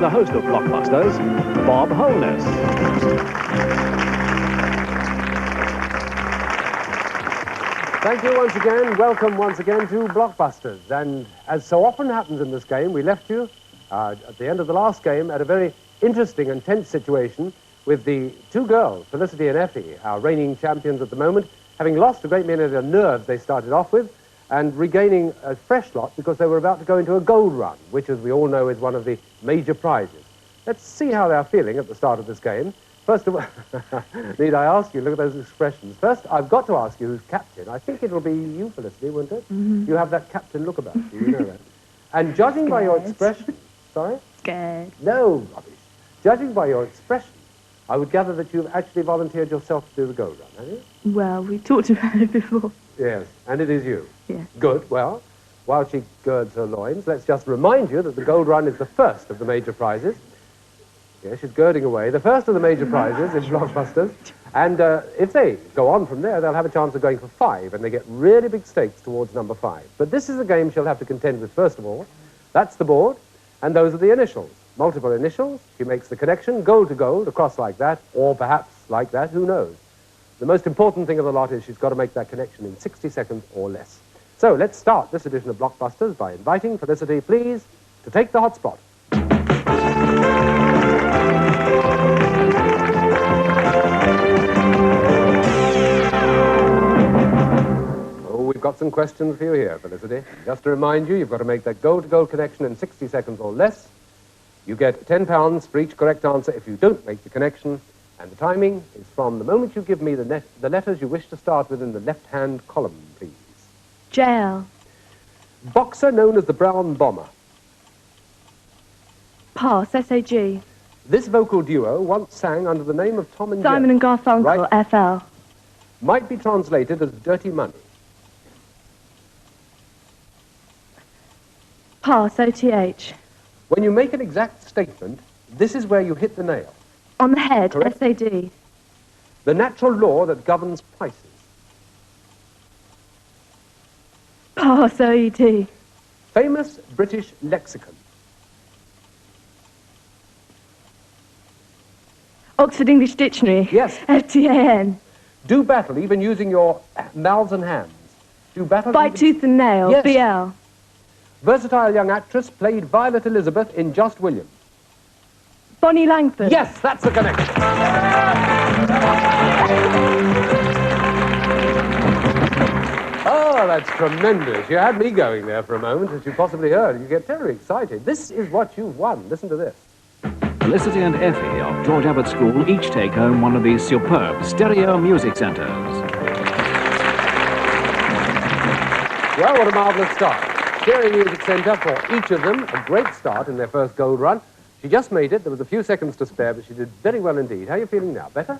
The host of Blockbusters, Bob Holness. Thank you once again. Welcome once again to Blockbusters. And as so often happens in this game, we left you at the end of the last game at a very interesting and tense situation with the two girls, Felicity and Effie, our reigning champions at the moment, having lost a great many of the nerves they started off with, and regaining a fresh lot because they were about to go into a gold run, which, as we all know, is one of the major prizes. Let's see how they're feeling at the start of this game. First of all, need I ask you, look at those expressions. First, I've got to ask you who's captain. I think it'll be you, Felicity, won't it? Mm-hmm. You have that captain look about you, you know that. And judging by your expression... Sorry? Scared. No, rubbish. Judging by your expression, I would gather that you've actually volunteered yourself to do the gold run, have you? Well, we talked about it before. Yes, and it is you. Yes. Good. Well, while she girds her loins, let's just remind you that the gold run is the first of the major prizes. Yes, she's girding away. The first of the major prizes in Blockbusters. And if they go on from there, they'll have a chance of going for 5, and they get really big stakes towards number 5. But this is a game she'll have to contend with first of all. That's the board, and those are the initials. Multiple initials. She makes the connection, gold to gold, across like that, or perhaps like that, who knows. The most important thing of the lot is she's got to make that connection in 60 seconds or less. So let's start this edition of Blockbusters by inviting Felicity, please, to take the hot spot. Oh, we've got some questions for you here, Felicity. Just to remind you, you've got to make that gold-to-gold connection in 60 seconds or less. You get £10 for each correct answer if you don't make the connection. And the timing is from the moment you give me the letters you wish to start with in the left-hand column, please. JL. Boxer known as the Brown Bomber. Pass, SAG. This vocal duo once sang under the name of Tom and Simon Jeff. and Garfunkel, Right. FL. Might be translated as dirty money. Pass, OTH. When you make an exact statement, this is where you hit the nail. On the head, Correct. SAD. The natural law that governs prices. Pass, OED. Famous British lexicon. Oxford English Dictionary. Yes. FTAN. Do battle even using your mouths and hands. Do battle Bite, even... tooth and nail, Yes. BL. Versatile young actress played Violet Elizabeth in Just Williams. Bonnie Langford. Yes, that's the connection. Oh, that's tremendous. You had me going there for a moment, as you possibly heard. You get terribly excited. This is what you've won. Listen to this. Felicity and Effie of George Abbott School each take home one of these superb stereo music centers. Well, what a marvellous start. Stereo Music Centre for each of them. A great start in their first gold run. She just made it. There was a few seconds to spare, but she did very well indeed. How are you feeling now? Better?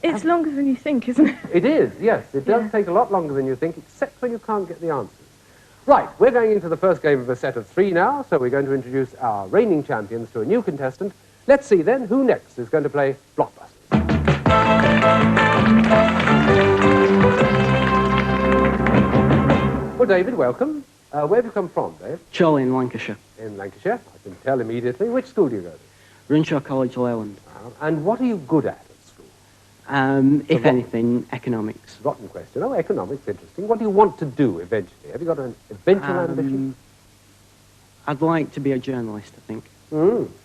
It's longer than you think, isn't it? It is, yes. It does take a lot longer than you think, except when you can't get the answers. Right, we're going into the first game of a set of 3 now, so we're going to introduce our reigning champions to a new contestant. Let's see then who next is going to play Blockbusters. Well, David, welcome. Where have you come from, Dave? Charlie in Lancashire. In Lancashire. I can tell immediately. Which school do you go to? Rinshaw College, Leyland. And what are you good at school? If anything, economics. Rotten question. Oh, economics, interesting. What do you want to do eventually? Have you got an eventual ambition? I'd like to be a journalist, I think.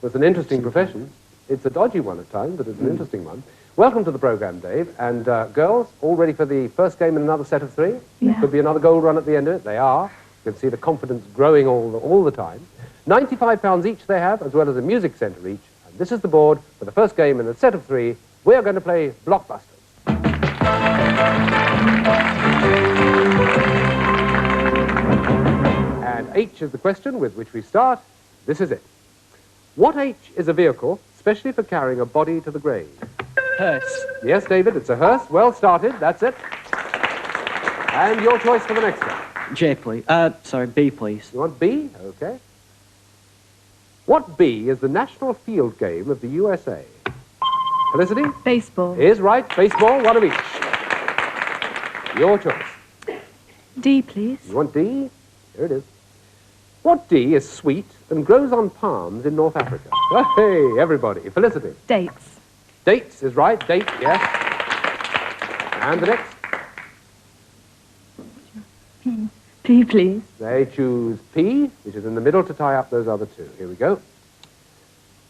It's an interesting profession. It's a dodgy one at times, but it's an interesting one. Welcome to the programme, Dave. And girls, all ready for the first game in another set of 3? Yeah. Could be another gold run at the end of it. They are. You can see the confidence growing all the time. £95 each they have, as well as a music centre each. And this is the board for the first game in a set of 3. We are going to play Blockbusters. And H is the question with which we start. This is it. What H is a vehicle, especially for carrying a body to the grave? Hearse. Yes, David, it's a hearse. Well started, that's it. And your choice for the next one. J, please. Sorry, B, please. You want B? Okay. What B is the national field game of the USA? Felicity? Baseball. Is right. Baseball, one of each. Your choice. D, please. You want D? Here it is. What D is sweet and grows on palms in North Africa? Hey, everybody. Felicity. Dates. Dates is right. Date, yes. And the next. P, please. They choose P, which is in the middle to tie up those other two. Here we go.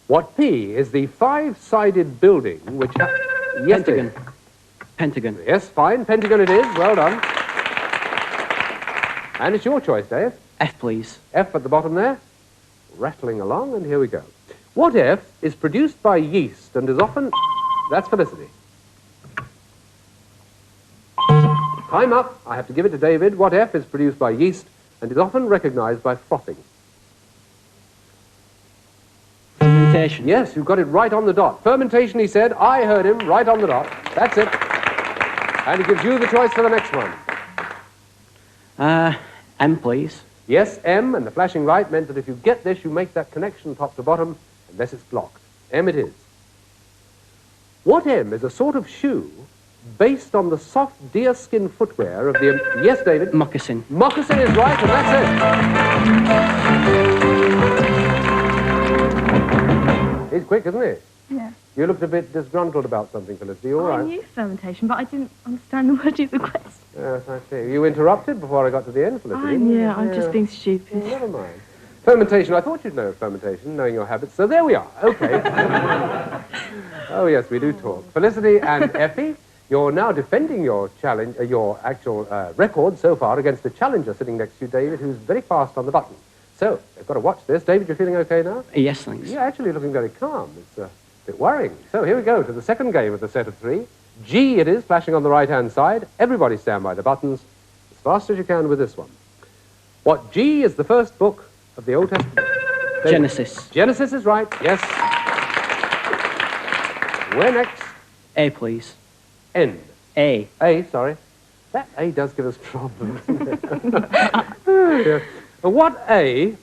What P is the five-sided building which... Yes, Pentagon. Dave. Pentagon. Yes, fine. Pentagon it is. Well done. And it's your choice, Dave. F, please. F at the bottom there. Rattling along, and here we go. What F is produced by yeast and is often... That's Felicity. Time up. I have to give it to David. What F is produced by yeast and is often recognized by frothing? Fermentation. Yes, you've got it right on the dot. Fermentation, he said. I heard him right on the dot. That's it. And he gives you the choice for the next one. M, please. Yes, M, and the flashing light meant that if you get this, you make that connection top to bottom, unless it's blocked. M it is. What M is a sort of shoe based on the soft deerskin footwear of the... Yes, David? Moccasin. Moccasin is right, and that's it. He's quick, isn't he? Yeah. You looked a bit disgruntled about something, Felicity. You all I right? knew fermentation, but I didn't understand the word of the question. Yes, I see. You interrupted before I got to the end, Felicity. Yeah, I'm just being stupid. Never mind. Fermentation. I thought you'd know fermentation, knowing your habits. So there we are. Okay. Oh, yes, we do talk. Felicity and Effie, you're now defending your challenge, your actual record so far against a challenger sitting next to you, David, who's very fast on the button. So, they've got to watch this. David, you're feeling okay now? Yes, thanks. You're actually looking very calm. It's a bit worrying. So here we go to the second game of the set of three. G it is, flashing on the right-hand side. Everybody stand by the buttons as fast as you can with this one. What G is the first book of the Old Testament? David. Genesis. Genesis is right, yes. Where next? A, please. N. A. A, sorry. That A does give us problems, doesn't it? Yeah. What A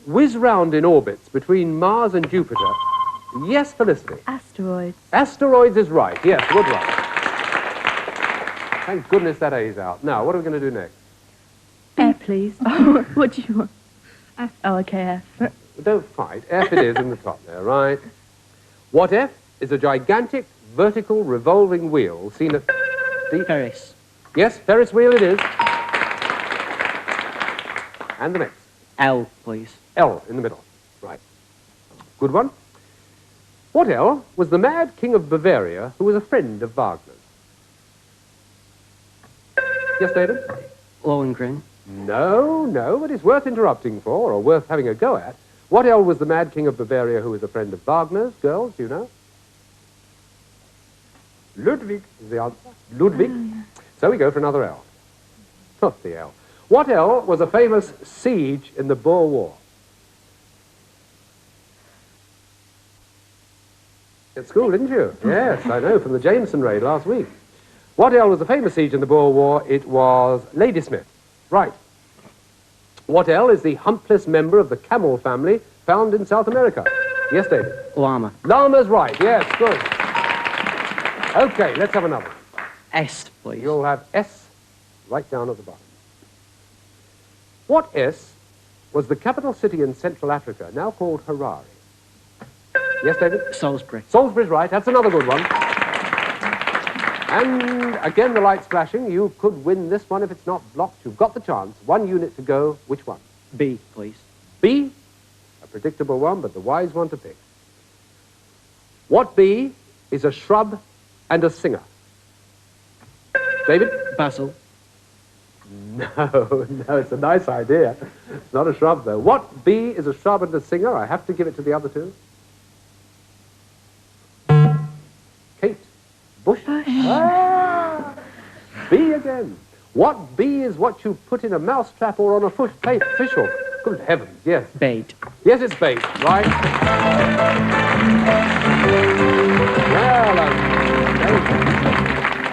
whiz round in orbits between Mars and Jupiter? Yes, Felicity. Asteroids. Asteroids is right. Yes, good one. Thank goodness that A's out. Now, what are we going to do next? F, please. Oh, what do you want? F. Oh, okay, F. Don't fight. F it is in the top there, right? What F is a gigantic vertical revolving wheel seen at... Ferris. Yes, Ferris wheel it is. And the next. L, please. L in the middle. Right. Good one. What L was the mad king of Bavaria who was a friend of Wagner's? Yes, David? Lohengrin. No, but it's worth interrupting for, or worth having a go at. What L was the mad king of Bavaria who was a friend of Wagner's? Girls, do you know? Ludwig is the answer. Ludwig. Oh, yeah. So we go for another L. Not the L. What L was a famous siege in the Boer War? At school, didn't you? Yes, I know, from the Jameson raid last week. What L was a famous siege in the Boer War? It was Ladysmith. Right. What L is the humpless member of the camel family found in South America? Yes, David? Llama. Llama's right, yes, good. Okay, let's have another. S, please. You'll have S right down at the bottom. What S was the capital city in Central Africa, now called Harare? Yes, David? Salisbury. Salisbury's right. That's another good one. And again, the light's flashing. You could win this one if it's not blocked. You've got the chance. 1 unit to go. Which one? B, please. B? A predictable one, but the wise one to pick. What B is a shrub and a singer? David? Basil. No, it's a nice idea. It's not a shrub, though. What B is a shrub and a singer? I have to give it to the other two. Kate. Bush. Ah, B again. What B is what you put in a mousetrap or on a fish hook? Good heavens, yes. Bait. Yes, it's bait, right? Well,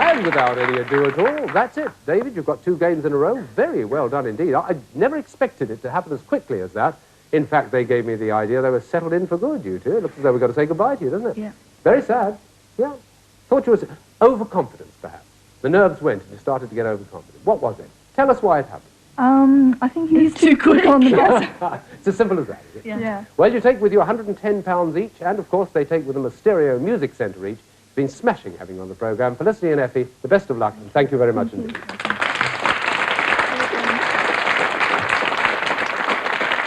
and without any ado at all, that's it. David, you've got 2 games in a row. Very well done indeed. I never expected it to happen as quickly as that. In fact, they gave me the idea they were settled in for good, you two. It looks as though we've got to say goodbye to you, doesn't it? Yeah. Very sad. Yeah. Thought you was overconfidence, perhaps. The nerves went and you started to get overconfident. What was it? Tell us why it happened. I think he's too quick on the gas. It's as simple as that, is it? Yeah. Well, you take with you £110 each, and of course they take with them a stereo music centre each. It's been smashing having you on the programme. Felicity and Effie, the best of luck, and thank you very much indeed.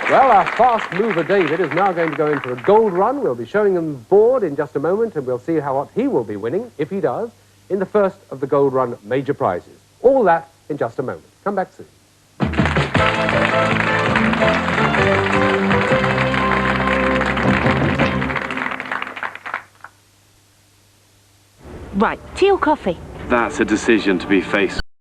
Well, our fast mover David is now going to go in for a gold run. We'll be showing him the board in just a moment, and we'll see how what he will be winning, if he does, in the first of the gold run major prizes. All that in just a moment. Come back soon. Right, tea or coffee? That's a decision to be faced